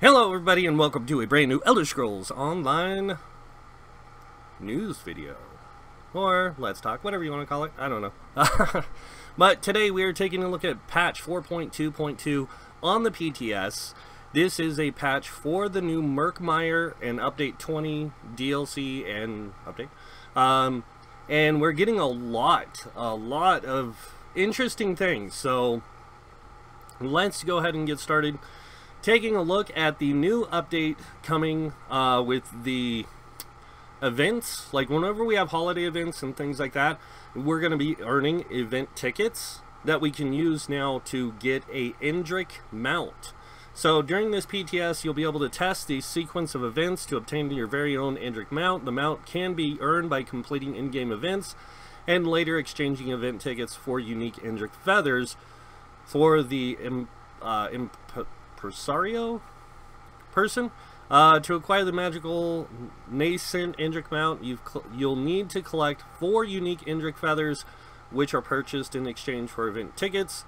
Hello everybody and welcome to a brand new Elder Scrolls Online news video. Or Let's Talk, whatever you want to call it, I don't know. But today we are taking a look at patch 4.2.2 on the PTS. This is a patch for the new Murkmire and Update 20 DLC and update. And we're getting a lot of interesting things. So let's go ahead and get started. Taking a look at the new update coming with the events. Like whenever we have holiday events and things like that, we're going to be earning event tickets that we can use now to get a Indrik mount. So during this PTS, you'll be able to test the sequence of events to obtain your very own Indrik mount. The mount can be earned by completing in-game events and later exchanging event tickets for unique Indrik feathers for the Impresario person. To acquire the magical nascent Indrik mount, you'll need to collect 4 unique Indrik feathers, which are purchased in exchange for event tickets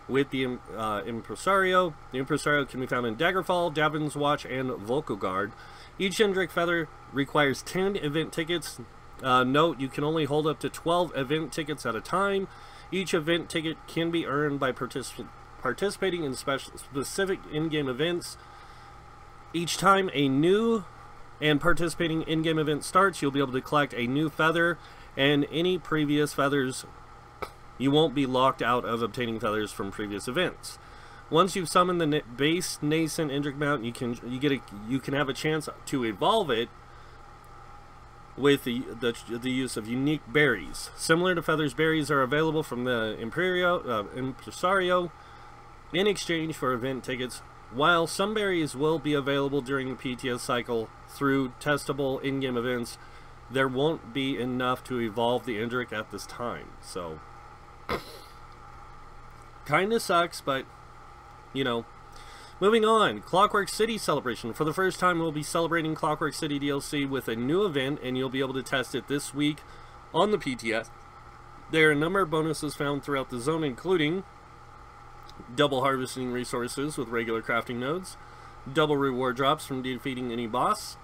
with the Impresario. The Impresario can be found in Daggerfall, Davin's Watch, and Volkogard. Each Indrik feather requires 10 event tickets. Note, you can only hold up to 12 event tickets at a time. Each event ticket can be earned by participating in specific in-game events. Each time a new and participating in-game event starts, you'll be able to collect a new feather, and any previous feathers, you won't be locked out of obtaining feathers from previous events. Once you've summoned the base nascent Indrik mount, you can have a chance to evolve it with the use of unique berries. Similar to feathers, berries are available from the Impresario in exchange for event tickets. While some berries will be available during the PTS cycle through testable in-game events, there won't be enough to evolve the Indrik at this time. So, kinda sucks, but, you know. Moving on, Clockwork City Celebration. For the first time, we'll be celebrating Clockwork City DLC with a new event, and you'll be able to test it this week on the PTS. There are a number of bonuses found throughout the zone, including double harvesting resources with regular crafting nodes, double reward drops from defeating any boss,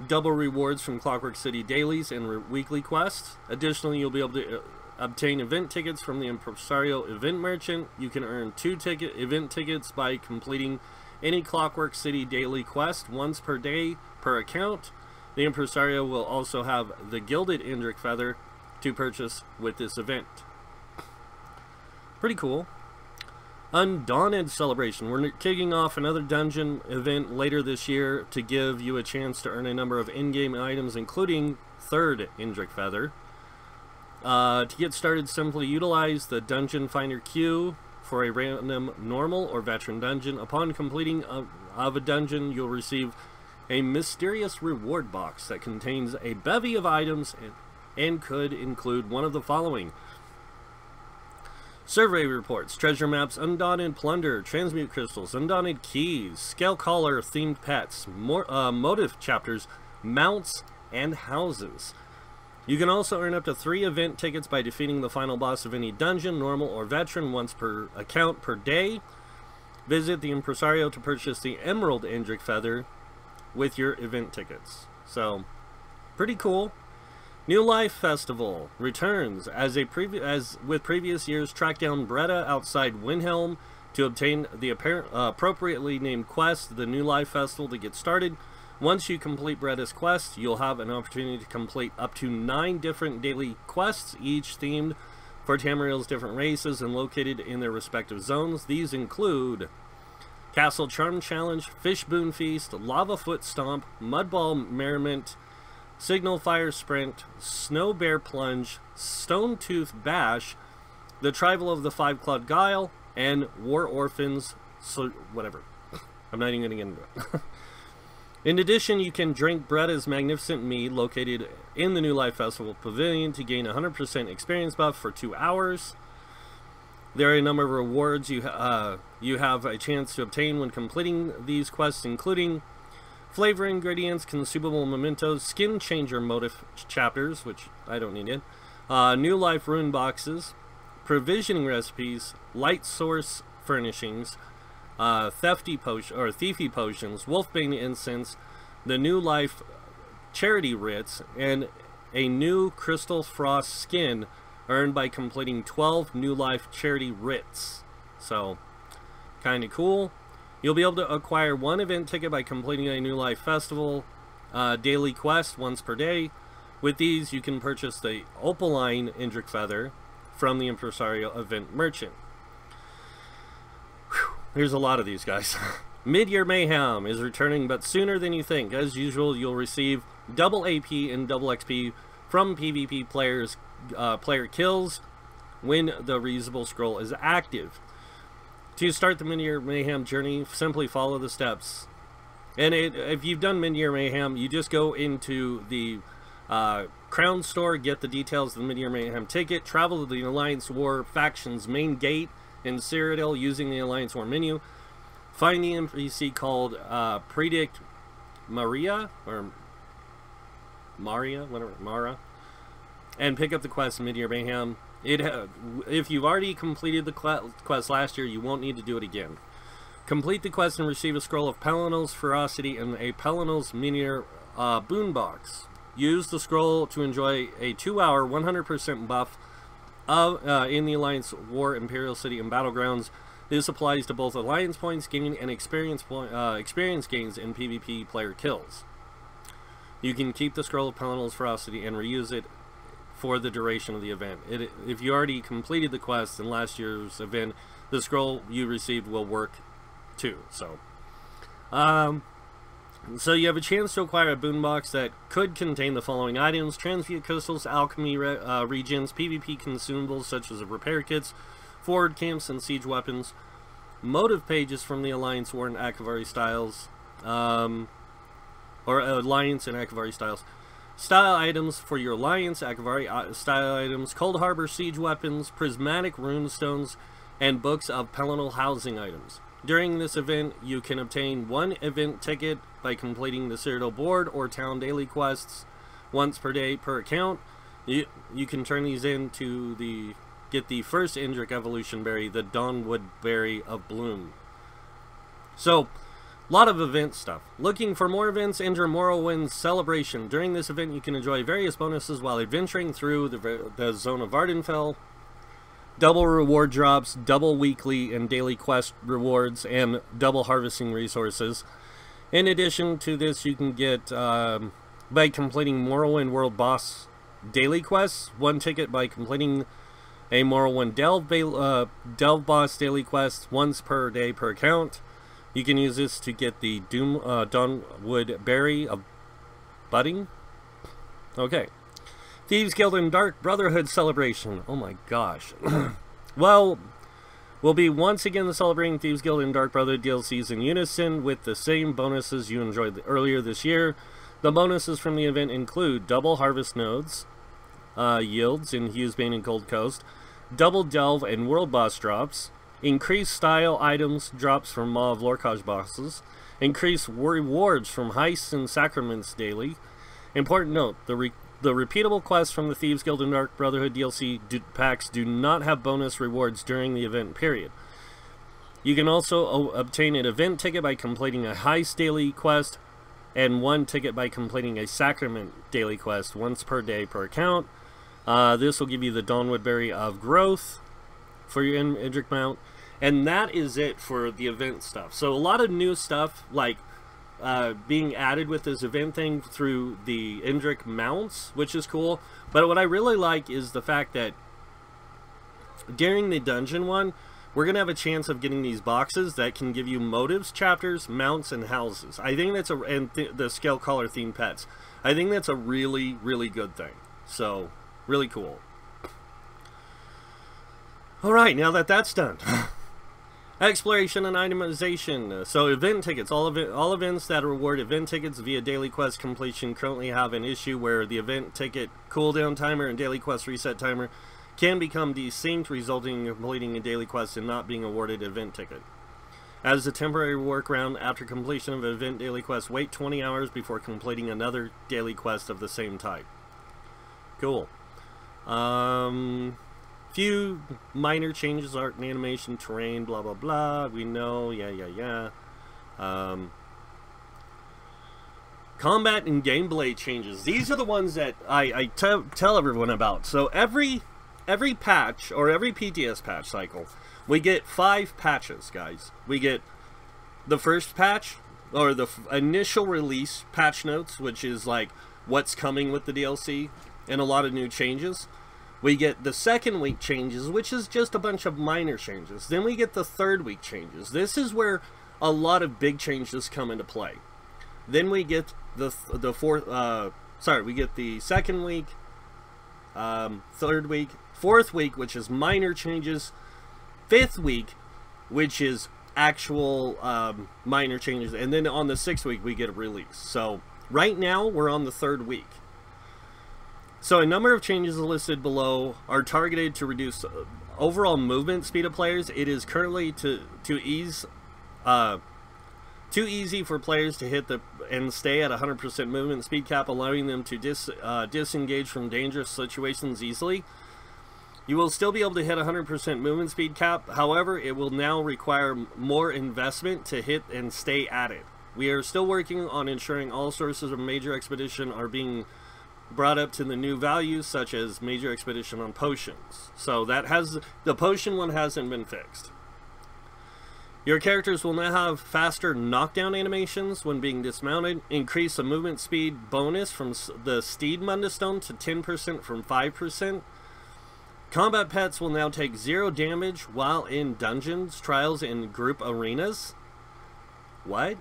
double rewards from Clockwork City dailies and weekly quests. Additionally, you'll be able to obtain event tickets from the Impresario event merchant. You can earn 2 event tickets by completing any Clockwork City daily quest once per day per account. The Impresario will also have the gilded Indrik feather to purchase with this event. Pretty cool. Undaunted Celebration. We're kicking off another dungeon event later this year to give you a chance to earn a number of in-game items, including 3rd Indrik feather. To get started, simply utilize the Dungeon Finder queue for a random normal or veteran dungeon. Upon completing of a dungeon, you'll receive a mysterious reward box that contains a bevy of items and could include one of the following: survey reports, treasure maps, undaunted plunder, transmute crystals, undaunted keys, scale collar themed pets, motive chapters, mounts, and houses. You can also earn up to 3 event tickets by defeating the final boss of any dungeon, normal or veteran, once per account per day. Visit the Impresario to purchase the Emerald Indrik feather with your event tickets. So, pretty cool. New Life Festival returns. As with previous years, track down Bretta outside Windhelm to obtain the appropriately named quest, the New Life Festival, to get started. Once you complete Bretta's quest, you'll have an opportunity to complete up to 9 different daily quests, each themed for Tamriel's different races and located in their respective zones. These include Castle Charm Challenge, Fish Boon Feast, Lava Foot Stomp, Mudball Merriment, Signal Fire Sprint, Snow Bear Plunge, Stone Tooth Bash, the Tribal of the Five-Clawed Guile, and War Orphans, so whatever. I'm not even going to get into it. In addition, you can drink Bretta's Magnificent Mead located in the New Life Festival Pavilion to gain 100% experience buff for 2 hours. There are a number of rewards you have a chance to obtain when completing these quests, including flavor ingredients, consumable mementos, skin changer motive chapters, which I don't need yet, new life rune boxes, provisioning recipes, light source furnishings, thiefy potions, wolfbane incense, the new life charity writs, and a new crystal frost skin earned by completing 12 new life charity writs. So, kind of cool. You'll be able to acquire one event ticket by completing a new life festival daily quest once per day. With these, you can purchase the opaline Indrik feather from the impresario event merchant. Whew, there's a lot of these guys. Mid-Year Mayhem is returning, but sooner than you think. As usual, you'll receive double AP and double XP from PvP players, player kills when the reusable scroll is active. To start the Mid-Year Mayhem journey, simply follow the steps. And if you've done Mid-Year Mayhem, you just go into the Crown Store, get the details of the Mid-Year Mayhem ticket, travel to the Alliance War faction's main gate in Cyrodiil using the Alliance War menu, find the NPC called Predict Maria, or Maria, whatever, Mara, and pick up the quest Mid-Year Mayhem. If you've already completed the quest last year, you won't need to do it again. Complete the quest and receive a scroll of Palinal's Ferocity and a Palinal's Minier boonbox. Use the scroll to enjoy a 2-hour 100% buff in the Alliance War, Imperial City, and Battlegrounds. This applies to both Alliance points gained and experience gains in PvP player kills. You can keep the scroll of Palinal's Ferocity and reuse it for the duration of the event. If you already completed the quest in last year's event, the scroll you received will work too. So you have a chance to acquire a boombox that could contain the following items: transmute crystals, alchemy regens, PvP consumables such as repair kits, forward camps, and siege weapons, motive pages from the Alliance War and Akavari styles, or Alliance and Akavari styles, style items for your Alliance, Akavari style items, Cold Harbor siege weapons, prismatic runestones, and books of Palinal housing items. During this event, you can obtain one event ticket by completing the Cyrodiil board or town daily quests once per day per account. You can turn these in to get the first Indrik evolution berry, the Dawnwood Berry of Bloom. So, a lot of event stuff. Looking for more events, enter Morrowind's Celebration. During this event, you can enjoy various bonuses while adventuring through the zone of Vardenfell. Double reward drops, double weekly and daily quest rewards, and double harvesting resources. In addition to this, you can get, by completing Morrowind World Boss daily quests, one ticket by completing a Morrowind Delve Boss daily quest once per day per account. You can use this to get the Dawnwood Berry of Budding. Okay. Thieves Guild and Dark Brotherhood Celebration. Oh my gosh. Well, we'll be once again celebrating Thieves Guild and Dark Brotherhood DLCs in unison with the same bonuses you enjoyed earlier this year. The bonuses from the event include double harvest nodes, yields in Hughesbane and Gold Coast, double delve and world boss drops, increased style items drops from Maw of Lorkhaj bosses, increased rewards from heists and sacraments daily. Important note, the repeatable quests from the Thieves Guild and Dark Brotherhood DLC packs do not have bonus rewards during the event period. You can also obtain an event ticket by completing a heist daily quest, and one ticket by completing a sacrament daily quest once per day per account. This will give you the Dawnwood Berry of Growth for your Indrik mount. And that is it for the event stuff. So a lot of new stuff, like being added with this event thing through the Indrik mounts, which is cool. But what I really like is the fact that during the dungeon one, we're going to have a chance of getting these boxes that can give you motives, chapters, mounts, and houses. I think that's and the scale collar themed pets. I think that's a really, really good thing. So, really cool. Alright, now that that's done. Exploration and itemization. So event tickets. All events that reward event tickets via daily quest completion currently have an issue where the event ticket cooldown timer and daily quest reset timer can become desynced, resulting in completing a daily quest and not being awarded an event ticket. As a temporary workaround, after completion of an event daily quest, wait 20 hours before completing another daily quest of the same type. Cool. Few minor changes, art and animation, terrain, blah blah blah. We know, yeah. Combat and gameplay changes. These are the ones that I tell everyone about. So every patch, or every PTS patch cycle, we get 5 patches, guys. We get the first patch, or the initial release patch notes, which is like what's coming with the DLC, and a lot of new changes. We get the second week changes, which is just a bunch of minor changes. Then we get the third week changes. This is where a lot of big changes come into play. Then we get we get the second week, third week, fourth week, which is minor changes, fifth week, which is actual minor changes, and then on the 6th week we get a release. So right now we're on the 3rd week. So a number of changes listed below are targeted to reduce overall movement speed of players. It is currently too easy for players to hit and stay at 100% movement speed cap, allowing them to disengage from dangerous situations easily. You will still be able to hit 100% movement speed cap. However, it will now require more investment to hit and stay at it. We are still working on ensuring all sources of Major Expedition are being brought up to the new values, such as Major Expedition on potions. So the potion one hasn't been fixed. Your characters will now have faster knockdown animations when being dismounted, increase the movement speed bonus from the Steed Mundustone to 10% from 5%. Combat pets will now take 0 damage while in dungeons, trials, and group arenas. What?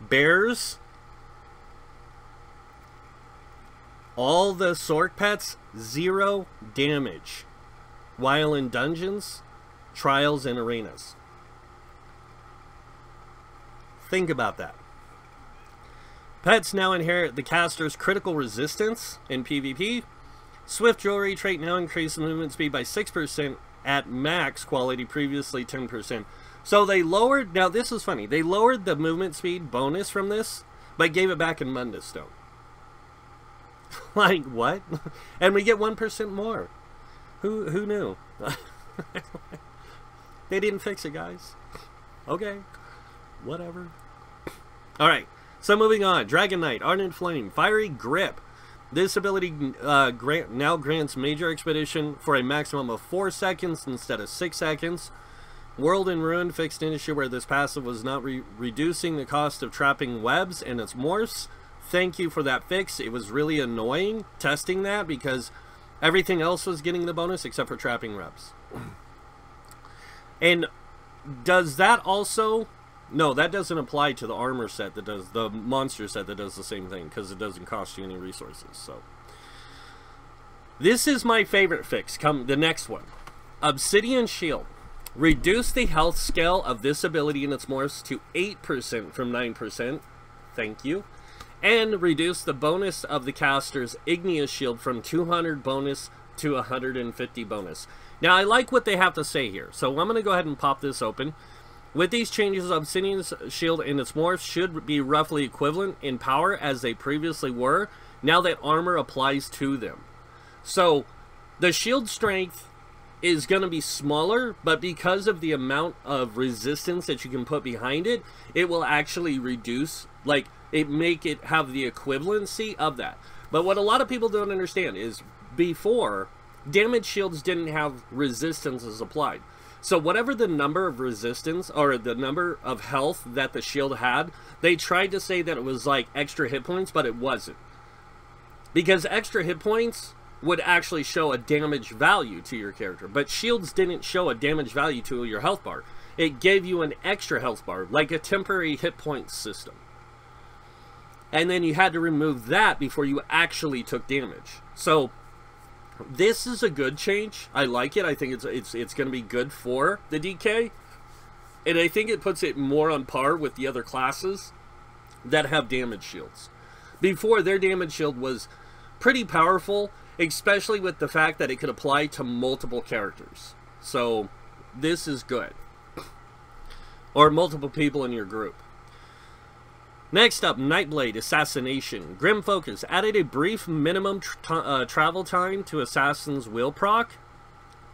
Bears. All the Sorc pets, 0 damage while in dungeons, trials, and arenas. Think about that. Pets now inherit the caster's critical resistance in PvP. Swift Jewelry trait now increases movement speed by 6% at max quality, previously 10%. So they lowered, now this is funny, they lowered the movement speed bonus from this, but gave it back in Mundustone. Like, what? And we get 1% more. Who knew? They didn't fix it, guys. Okay. Whatever. Alright. So moving on. Dragon Knight, Ardent Flame, Fiery Grip. This ability now grants Major Expedition for a maximum of 4 seconds instead of 6 seconds. World in Ruin fixed an issue where this passive was not reducing the cost of trapping webs and its morphs. Thank you for that fix. It was really annoying testing that because everything else was getting the bonus except for trapping webs. And does that also... No, that doesn't apply to the armor set that does... The monster set that does the same thing because it doesn't cost you any resources. So this is my favorite fix. The next one. Obsidian Shield. Reduce the health scale of this ability and its morphs to 8% from 9%. Thank you. And reduce the bonus of the caster's Igneous Shield from 200 bonus to 150 bonus. Now, I like what they have to say here. So I'm going to go ahead and pop this open. With these changes, Obsidian's Shield and its morphs should be roughly equivalent in power as they previously were, now that armor applies to them. So, the shield strength is going to be smaller, but because of the amount of resistance that you can put behind it, it will actually reduce, like, make it have the equivalency of that. But what a lot of people don't understand is, before, damage shields didn't have resistances applied. So whatever the number of resistance, or the number of health that the shield had, they tried to say that it was like extra hit points, but it wasn't. Because extra hit points would actually show a damage value to your character, but shields didn't show a damage value to your health bar. It gave you an extra health bar, like a temporary hit point system. And then you had to remove that before you actually took damage. So this is a good change. I like it. I think it's going to be good for the DK. And I think it puts it more on par with the other classes that have damage shields. Before, their damage shield was pretty powerful, especially with the fact that it could apply to multiple characters. So this is good. Or multiple people in your group. Next up, Nightblade Assassination. Grim Focus added a brief minimum travel time to Assassin's Will proc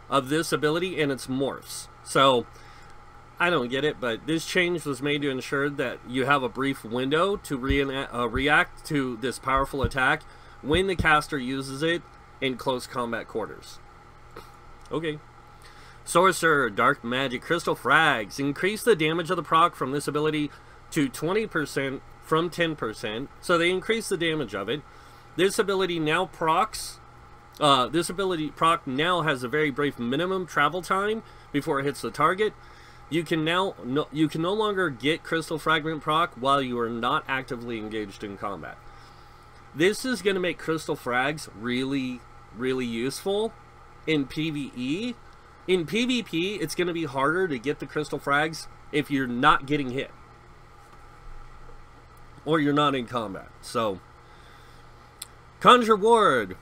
of this ability and its morphs. So, I don't get it, but this change was made to ensure that you have a brief window to react to this powerful attack when the caster uses it in close combat quarters. Okay. Sorcerer, Dark Magic, Crystal Frags. Increase the damage of the proc from this ability to 20% from 10%. So they increase the damage of it. This ability now procs. This ability proc now has a very brief minimum travel time before it hits the target. You can no longer get Crystal Fragment proc while you are not actively engaged in combat. This is going to make Crystal Frags really, really useful in PvE. In PvP, it's going to be harder to get the Crystal Frags if you're not getting hit. Or you're not in combat. So, Conjure Ward.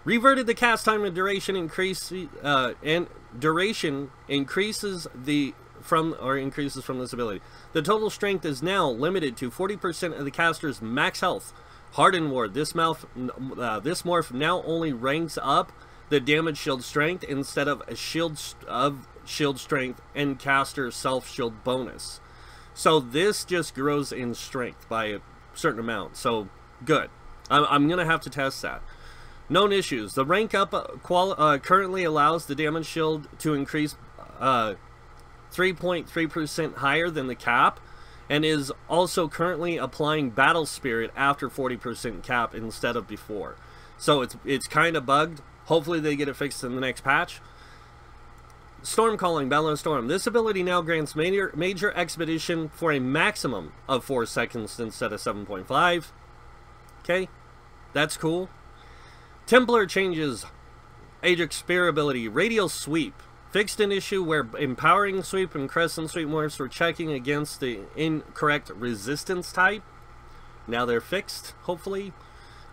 Reverted the cast time and duration increases from this ability. The total strength is now limited to 40% of the caster's max health. Hardened Ward. This morph now only ranks up the damage shield strength instead of a shield strength and caster self shield bonus. So this just grows in strength by a certain amount. So good. I'm gonna have to test that. Known issues. The rank up currently allows the damage shield to increase 3.3% higher than the cap, and is also currently applying Battle Spirit after 40% cap instead of before. So it's kind of bugged. Hopefully they get it fixed in the next patch. Storm Calling, Battle of Storm. This ability now grants major expedition for a maximum of 4 seconds instead of 7.5. Okay, that's cool. Templar changes. Ajax Spear ability, Radial Sweep. Fixed an issue where Empowering Sweep and Crescent Sweep morphs were checking against the incorrect resistance type. Now they're fixed, hopefully.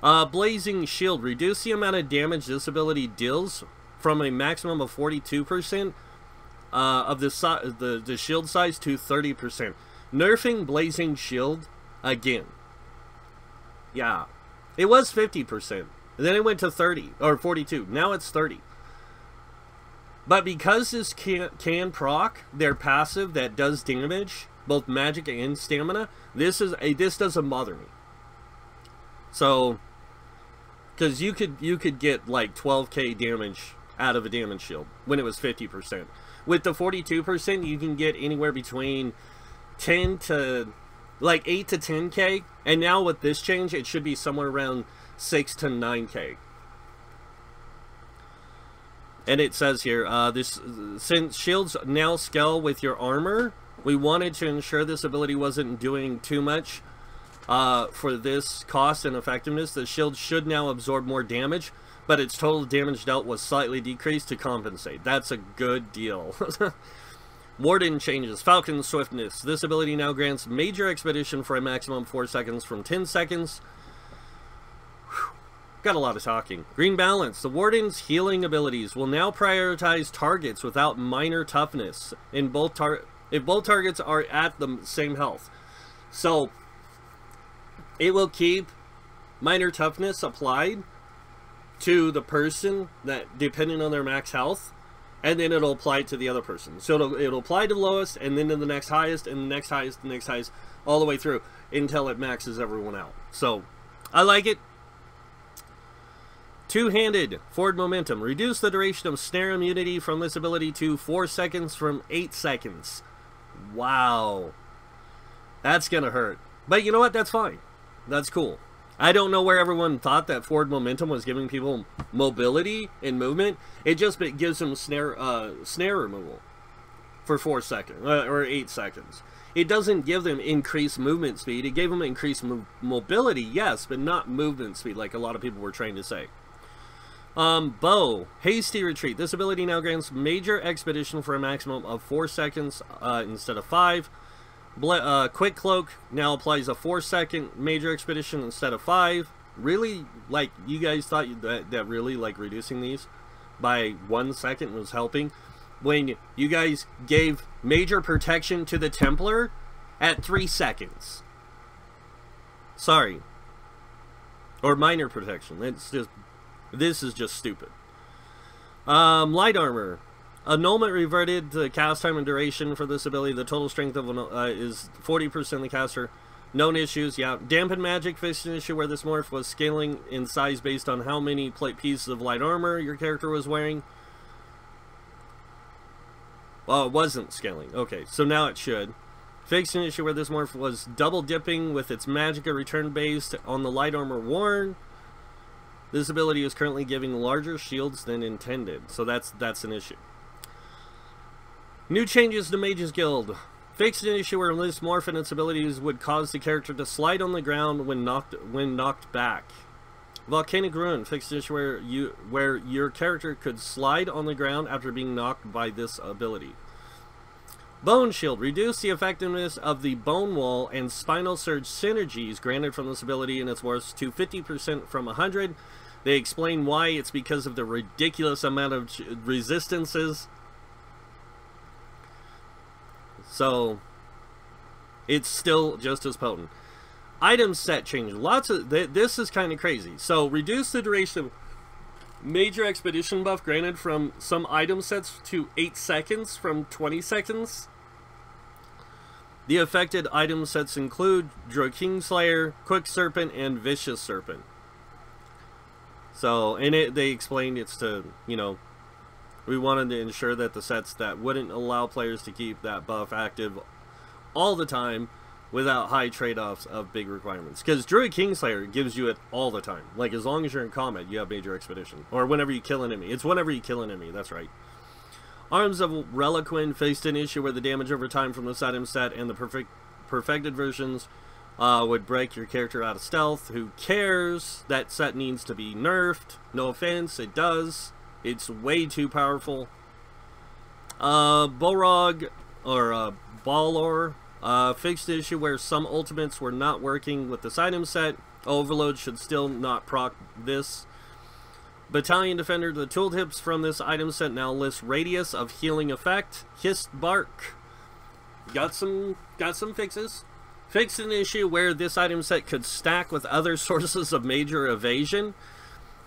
Blazing Shield. Reduce the amount of damage this ability deals from a maximum of 42% of the shield size to 30%. Nerfing Blazing Shield again. Yeah. It was 50%. Then it went to 30, or 42. Now it's 30. But because this can proc their passive that does damage, both magic and stamina, this doesn't bother me. So, because you could get like 12k damage out of a damage shield when it was 50%. With the 42%, you can get anywhere between 10 to like 8 to 10k, and now with this change, it should be somewhere around 6 to 9k. And it says here, since shields now scale with your armor, we wanted to ensure this ability wasn't doing too much for this cost and effectiveness. The shield should now absorb more damage, but its total damage dealt was slightly decreased to compensate. That's a good deal. Warden changes. Falcon Swiftness. This ability now grants major expedition for a maximum of 4 seconds from 10 seconds. Got a lot of talking. Green Balance. The Warden's healing abilities will now prioritize targets without minor toughness in if both targets are at the same health. So it will keep minor toughness applied to the person that depending on their max health, and then it'll apply to the other person. So it'll apply to the lowest, and then to the next highest, and the next highest, the next highest, all the way through until it maxes everyone out. So I like it. Two-handed forward momentum. Reduce the duration of snare immunity from this ability to 4 seconds from 8 seconds. Wow. That's gonna hurt. But you know what? That's fine. That's cool. I don't know where everyone thought that forward momentum was giving people mobility and movement. It gives them snare removal for 4 seconds or 8 seconds. It doesn't give them increased movement speed. It gave them increased mobility, yes, but not movement speed like a lot of people were trying to say. Bow. Hasty Retreat. This ability now grants major expedition for a maximum of 4 seconds instead of 5. Quick Cloak now applies a 4-second major expedition instead of 5. Really, like, you guys thought that really, like, reducing these by 1 second was helping? When you guys gave major protection to the Templar at 3 seconds. Sorry. Or minor protection. It's just, this is just stupid. Light armor. Annulment reverted the cast time and duration for this ability. The total strength of is 40% of the caster. Known issues, yeah. Dampened magic fixed an issue where this morph was scaling in size based on how many pieces of light armor your character was wearing. Well, it wasn't scaling. Okay, so now it should. Fixed an issue where this morph was double dipping with its magicka return based on the light armor worn. This ability is currently giving larger shields than intended, so that's an issue. New changes to Mage's Guild. Fixed an issue where this morph and its abilities would cause the character to slide on the ground when knocked back. Volcanic Ruin. Fixed an issue where your character could slide on the ground after being knocked by this ability. Bone Shield. Reduce the effectiveness of the Bone Wall and Spinal Surge synergies granted from this ability and its morphs to 50% from 100. They explain why. It's because of the ridiculous amount of resistances. So, it's still just as potent. Item set change. Lots of... This is kind of crazy. So, reduce the duration of major expedition buff granted from some item sets to 8 seconds from 20 seconds. The affected item sets include Kingslayer, Quick Serpent, and Vicious Serpent. So, they explained it's to, you know... We wanted to ensure that the sets that wouldn't allow players to keep that buff active all the time without high trade-offs of big requirements. Because Druid Kingslayer gives you it all the time. Like, as long as you're in combat, you have Major Expedition. Or whenever you kill an enemy. It's whenever you kill an enemy, that's right. Arms of Reliquin faced an issue where the damage over time from this item set and the perfected versions would break your character out of stealth. Who cares? That set needs to be nerfed. No offense, it does. It's way too powerful. Balrog, or Balor, fixed the issue where some ultimates were not working with this item set. Overload should still not proc this. Battalion Defender, the tooltips from this item set now list radius of healing effect. Hissed Bark. Got some fixes. Fixed an issue where this item set could stack with other sources of major evasion.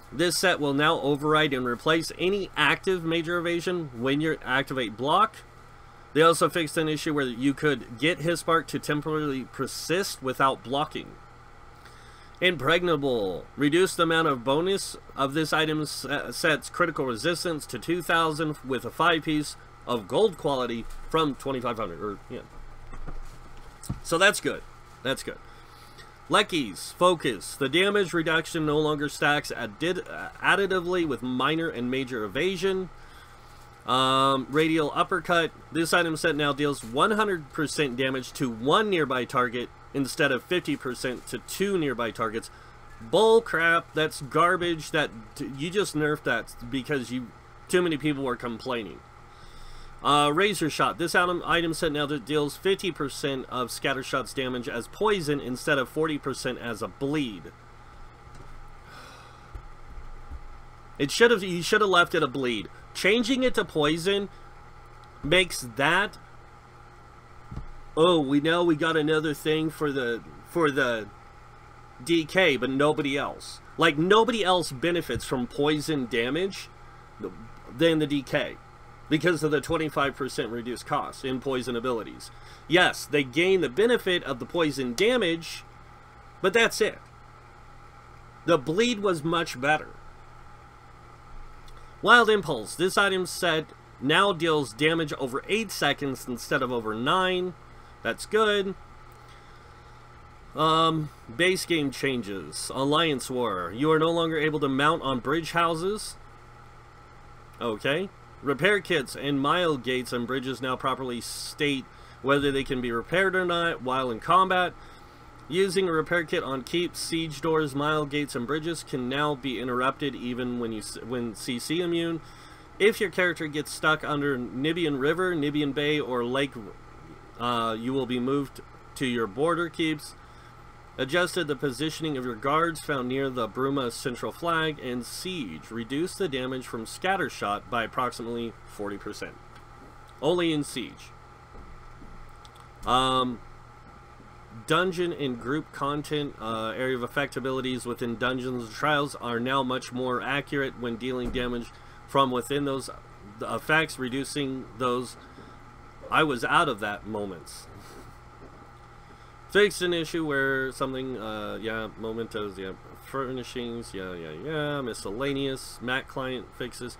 This set will now override and replace any active major evasion when you activate block. They also fixed an issue where you could get his spark to temporarily persist without blocking. Impregnable. Reduce the amount of bonus of this item set's critical resistance to 2,000 with a 5-piece of gold quality from 2,500. Or, yeah. So that's good. That's good. Leckie's Focus. The damage reduction no longer stacks additively with minor and major evasion. Radial Uppercut. This item set now deals 100% damage to one nearby target instead of 50% to 2 nearby targets. Bull crap. That's garbage. That you just nerfed that because too many people were complaining. Razor Shot. This item set now deals 50% of Scattershot's damage as poison instead of 40% as a bleed. You should have left it a bleed. Changing it to poison makes that. Oh, we got another thing for the DK, but nobody else. Like, nobody else benefits from poison damage than the DK. Because of the 25% reduced cost in poison abilities. Yes, they gain the benefit of the poison damage, but that's it. The bleed was much better. Wild Impulse. This item set now deals damage over 8 seconds instead of over 9. That's good. Base game changes. Alliance War. You are no longer able to mount on bridge houses. Okay. Repair kits and mile gates on bridges now properly state whether they can be repaired or not while in combat. Using a repair kit on keeps, siege doors, mile gates, and bridges can now be interrupted even when CC immune. If your character gets stuck under Nibian River, Nibian Bay, or Lake, you will be moved to your border keeps. Adjusted the positioning of your guards found near the Bruma central flag, and siege. Reduce the damage from Scattershot by approximately 40%. Only in siege. dungeon and group content, area of effect abilities within dungeons and trials are now much more accurate when dealing damage from within those effects, reducing those I was out of that moments. Fixed an issue where something, yeah, mementos, yeah, furnishings, yeah, miscellaneous, Mac client fixes.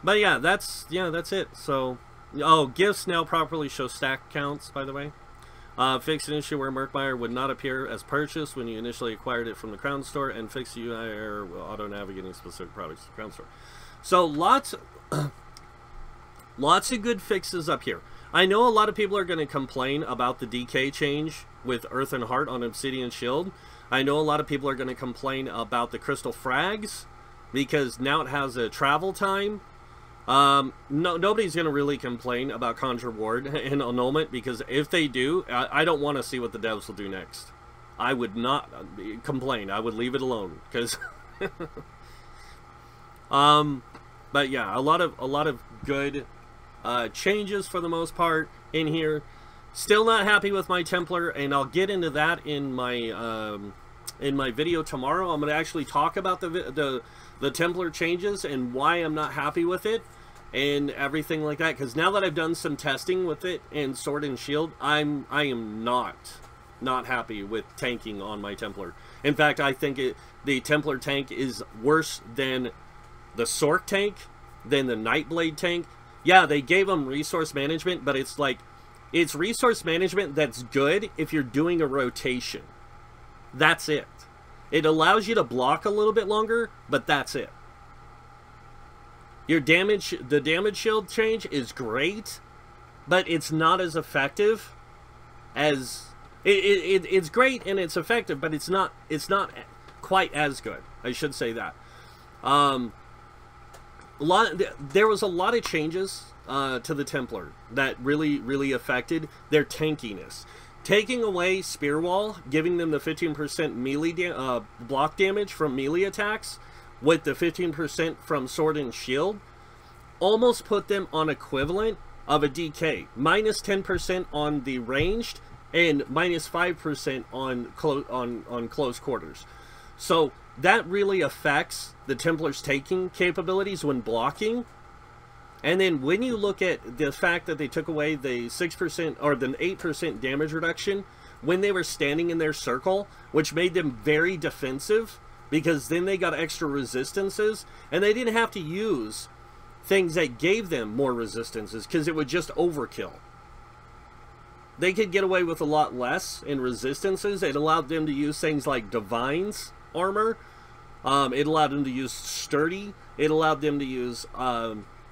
But yeah, that's it. So, oh, gifts now properly show stack counts, by the way. Fixed an issue where Murkmire would not appear as purchased when you initially acquired it from the Crown Store, and fixed the UI error while auto-navigating specific products to the Crown Store. So, lots of good fixes up here. I know a lot of people are going to complain about the DK change with Earth and Heart on Obsidian Shield. I know a lot of people are going to complain about the Crystal Frags because now it has a travel time. Nobody's going to really complain about Conjure Ward and Annulment, because if they do, I don't want to see what the devs will do next. I would not complain. I would leave it alone, because but yeah, a lot of good changes for the most part in here. Still not happy with my Templar, and I'll get into that in my video tomorrow. I'm going to actually talk about the Templar changes and why I'm not happy with it and everything like that, because now that I've done some testing with it in Sword and Shield, I am not happy with tanking on my Templar. In fact, I think the Templar tank is worse than the Sorc tank, than the Nightblade tank. Yeah, they gave them resource management, but it's like, it's resource management that's good if you're doing a rotation. That's it. It allows you to block a little bit longer, but that's it. Your damage, the damage shield change is great, but it's not as effective as it's great and it's effective, but it's not quite as good. I should say that. There was a lot of changes to the Templar that really affected their tankiness. Taking away Spear Wall, giving them the 15% melee block damage from melee attacks, with the 15% from Sword and Shield, almost put them on equivalent of a DK. Minus 10% on the ranged, and minus 5% on close quarters. So that really affects the Templar's taking capabilities when blocking. And then when you look at the fact that they took away the 6% or the 8% damage reduction when they were standing in their circle, which made them very defensive, because then they got extra resistances, and they didn't have to use things that gave them more resistances, because it would just overkill. They could get away with a lot less in resistances. It allowed them to use things like Divine's armor. It allowed them to use Sturdy. It allowed them to use...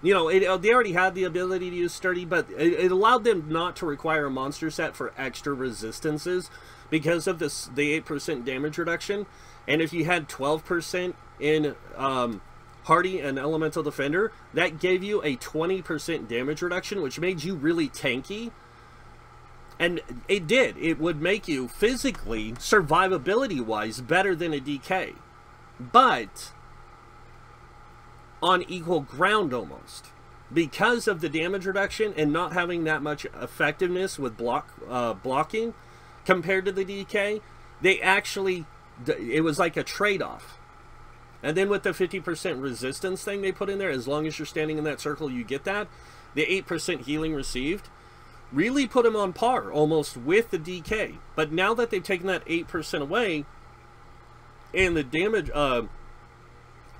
you know, they already had the ability to use Sturdy, but it allowed them not to require a monster set for extra resistances because of this, the 8% damage reduction. And if you had 12% in Hardy and Elemental Defender, that gave you a 20% damage reduction, which made you really tanky. And it did. It would make you physically, survivability-wise, better than a DK. But on equal ground almost, because of the damage reduction and not having that much effectiveness with blocking compared to the DK, they actually, it was like a trade-off. And then with the 50% resistance thing they put in there, as long as you're standing in that circle, you get that. The 8% healing received really put them on par almost with the DK. But now that they've taken that 8% away, and the damage, and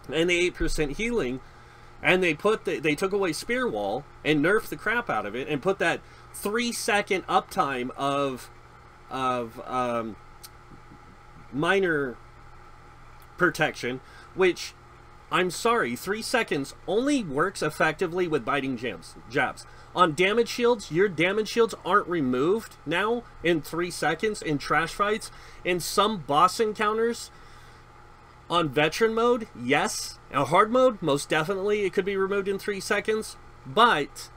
the 8% healing, and they took away Spear Wall and nerfed the crap out of it and put that 3-second uptime of minor protection, which, I'm sorry, 3 seconds only works effectively with biting jabs. On damage shields, your damage shields aren't removed now in 3 seconds in trash fights. In some boss encounters, on veteran mode, yes. Now hard mode, most definitely it could be removed in 3 seconds, but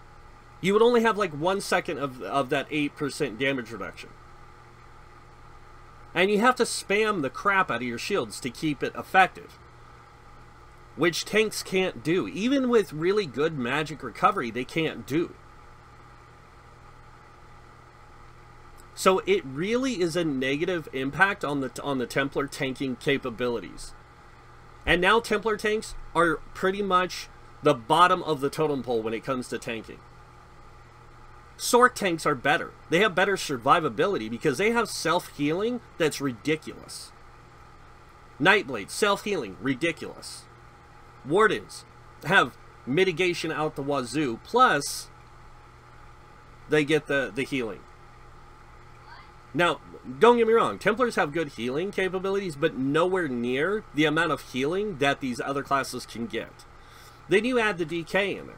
you would only have like 1 second of that 8% damage reduction. And you have to spam the crap out of your shields to keep it effective, which tanks can't do. Even with really good magic recovery, they can't do. So it really is a negative impact on the Templar tanking capabilities. And now Templar tanks are pretty much the bottom of the totem pole when it comes to tanking. Sorc tanks are better. They have better survivability because they have self-healing that's ridiculous. Nightblade, self-healing, ridiculous. Wardens have mitigation out the wazoo, plus they get the healing. Now, don't get me wrong, Templars have good healing capabilities, but nowhere near the amount of healing that these other classes can get. Then you add the DK in there.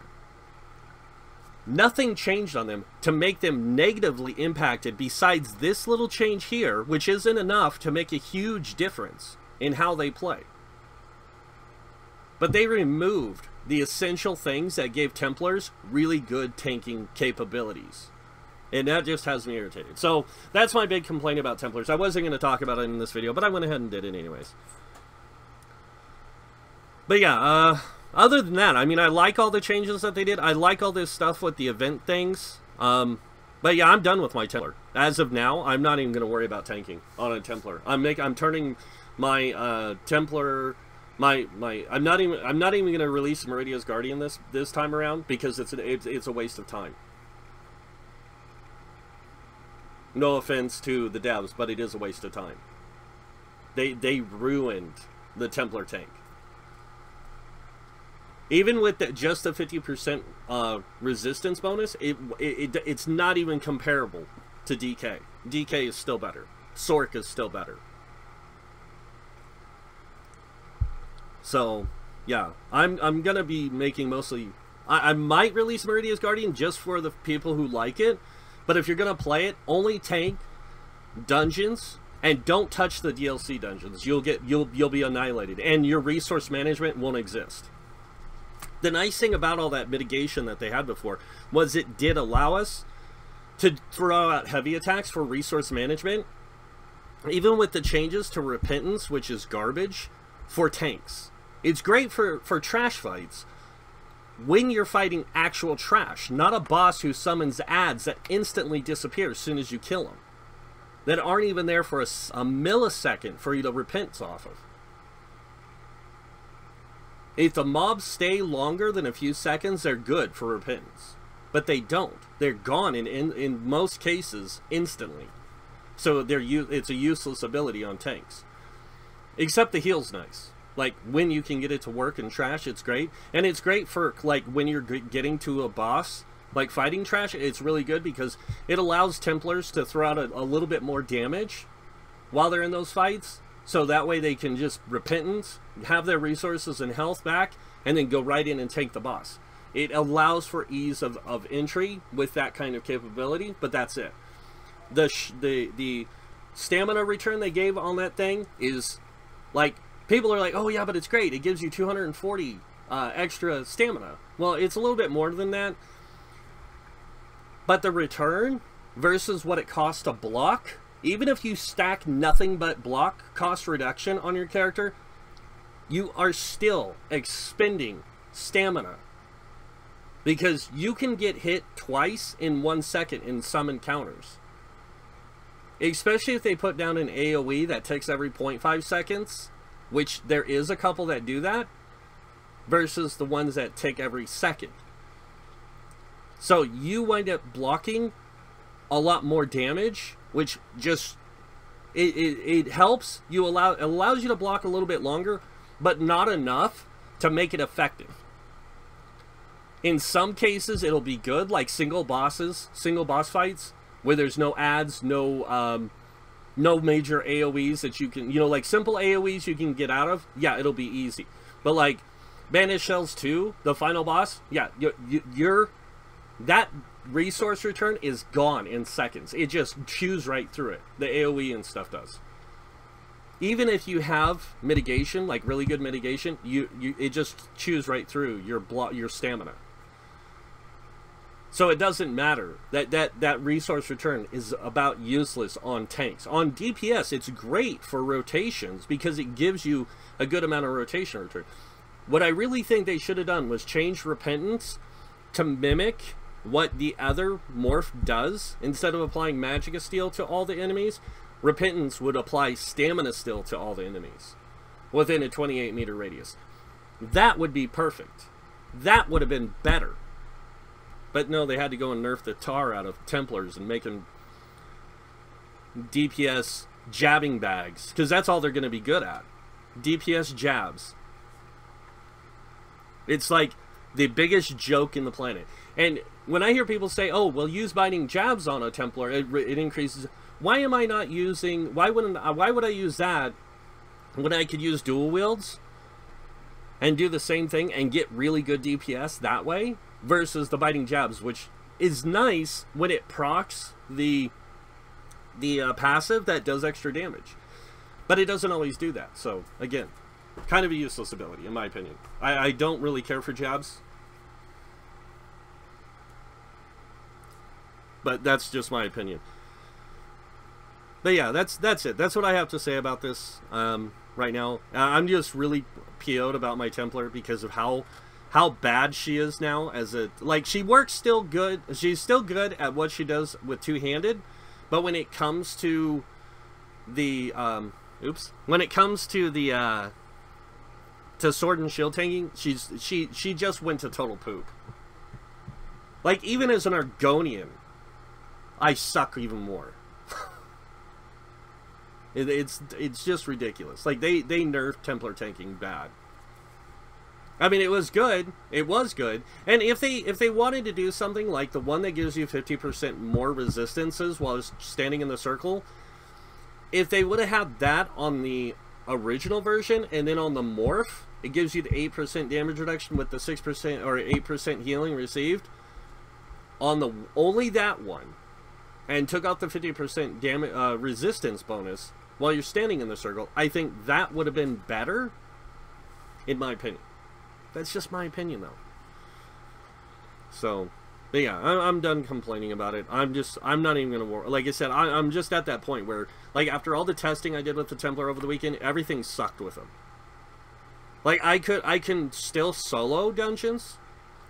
Nothing changed on them to make them negatively impacted besides this little change here, which isn't enough to make a huge difference in how they play. But they removed the essential things that gave Templars really good tanking capabilities. And that just has me irritated. So that's my big complaint about Templars. I wasn't going to talk about it in this video, but I went ahead and did it anyways. But yeah, other than that, I mean, I like all the changes that they did. I like all this stuff with the event things. But yeah, I'm done with my Templar. As of now, I'm not even going to worry about tanking on a Templar. I'm turning my Templar... I'm not even going to release Meridia's Guardian this time around because it's a waste of time. No offense to the devs, but it is a waste of time. They ruined the Templar tank. Even with just the 50% resistance bonus, it's not even comparable to DK. DK is still better. Sorc is still better. So, yeah, I'm gonna be making mostly... I might release Meridia's Guardian just for the people who like it, but if you're gonna play it, only tank dungeons and don't touch the DLC dungeons. You'll be annihilated, and your resource management won't exist. The nice thing about all that mitigation that they had before was it did allow us to throw out heavy attacks for resource management, even with the changes to Repentance, which is garbage, for tanks. It's great for trash fights when you're fighting actual trash, not a boss who summons adds that instantly disappear as soon as you kill them, that aren't even there for a millisecond for you to repent off of. If the mobs stay longer than a few seconds, they're good for repentance. But they don't. They're gone in most cases instantly. So it's a useless ability on tanks. Except the heal's nice. Like, when you can get it to work in trash, it's great. And it's great for, like, when you're getting to a boss, like fighting trash, it's really good because it allows Templars to throw out a little bit more damage while they're in those fights. So that way they can just repentance, have their resources and health back, and then go right in and take the boss. It allows for ease of entry with that kind of capability, but that's it. The stamina return they gave on that thing is, like, people are like, oh yeah, but it's great. It gives you 240 extra stamina. Well, it's a little bit more than that. But the return versus what it costs to block, even if you stack nothing but block cost reduction on your character, you are still expending stamina. Because you can get hit twice in 1 second in some encounters. Especially if they put down an AoE that takes every 0.5 seconds, which there is a couple that do that, versus the ones that take every second. So you wind up blocking a lot more damage, which just it helps you, it allows you to block a little bit longer, but not enough to make it effective. In some cases it'll be good, like single boss fights where there's no adds, no major AoEs that you can, like simple AoEs you can get out of. Yeah, it'll be easy. But like Banished Shells 2, the final boss, yeah, that resource return is gone in seconds. It just chews right through it. The AoE and stuff does. Even if you have mitigation, like really good mitigation, it just chews right through your stamina. So it doesn't matter. That resource return is about useless on tanks. On DPS, it's great for rotations because it gives you a good amount of rotation return. What I really think they should have done was change Repentance to mimic what the other morph does, instead of applying Magicka Steel to all the enemies, Repentance would apply Stamina Steel to all the enemies within a 28-meter radius. That would be perfect. That would have been better. But no, they had to go and nerf the tar out of Templars and make them DPS jabbing bags, because that's all they're going to be good at. DPS jabs. It's like the biggest joke in the planet. And when I hear people say, oh, well, use biting jabs on a Templar, it increases. Why am I not using, why would I use that when I could use dual wields and do the same thing and get really good DPS that way, versus the biting jabs, which is nice when it procs the passive that does extra damage, but it doesn't always do that. So again, kind of a useless ability in my opinion. I don't really care for jabs, but that's just my opinion. But yeah, that's it. That's what I have to say about this right now. I'm just really PO'd about my Templar because of how bad she is now. As a, like, she works still good. She's still good at what she does with two-handed, but when it comes to the when it comes to the to sword and shield tanking, she just went to total poop. Like, even as an Argonian, I suck even more. It's just ridiculous. Like, they nerfed Templar tanking bad. I mean, it was good. It was good. And if they wanted to do something like the one that gives you 50% more resistances while standing in the circle, if they would have had that on the original version, and then on the morph, it gives you the 8% damage reduction with the 6% or 8% healing received on the only that one, and took out the 50% damage resistance bonus while you're standing in the circle, I think that would have been better, in my opinion. That's just my opinion, though. So, but yeah, I'm done complaining about it. I'm not even gonna worry. Like I said, I'm just at that point where, like, after all the testing I did with the Templar over the weekend, everything sucked with them. Like, I can still solo dungeons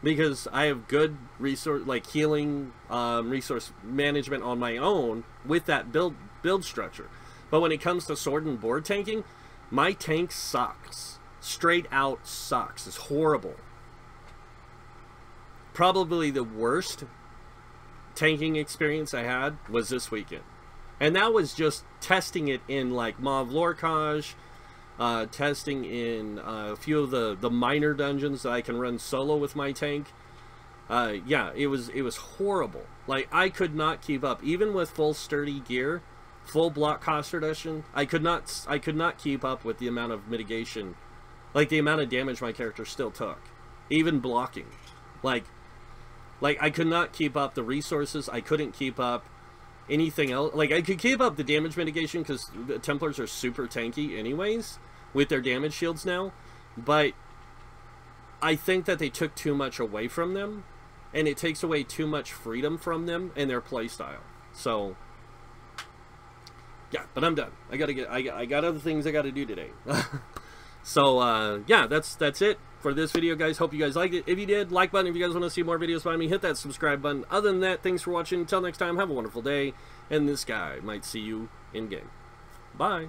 because I have good resource, like, healing, resource management on my own with that build structure. But when it comes to sword and board tanking, my tank sucks. Straight out sucks. It's horrible. Probably the worst tanking experience I had was this weekend. And that was just testing it in, like, Mauve Lorcage, testing in a few of the minor dungeons that I can run solo with my tank. Yeah, it was horrible. Like, I could not keep up. Even with full sturdy gear, full block cost reduction, I could not keep up with the amount of mitigation, like the amount of damage my character still took. Even blocking. Like I could not keep up the resources, I couldn't keep up anything else. Like, I could keep up the damage mitigation because the Templars are super tanky anyways with their damage shields now, but I think that they took too much away from them, and it takes away too much freedom from them and their playstyle. So yeah, but I'm done. I got other things I gotta do today. So yeah, that's it for this video, guys. Hope you guys liked it. If you did, like button. If you guys want to see more videos by me, hit that subscribe button. Other than that, thanks for watching. Until next time, have a wonderful day, and this guy might see you in game. Bye.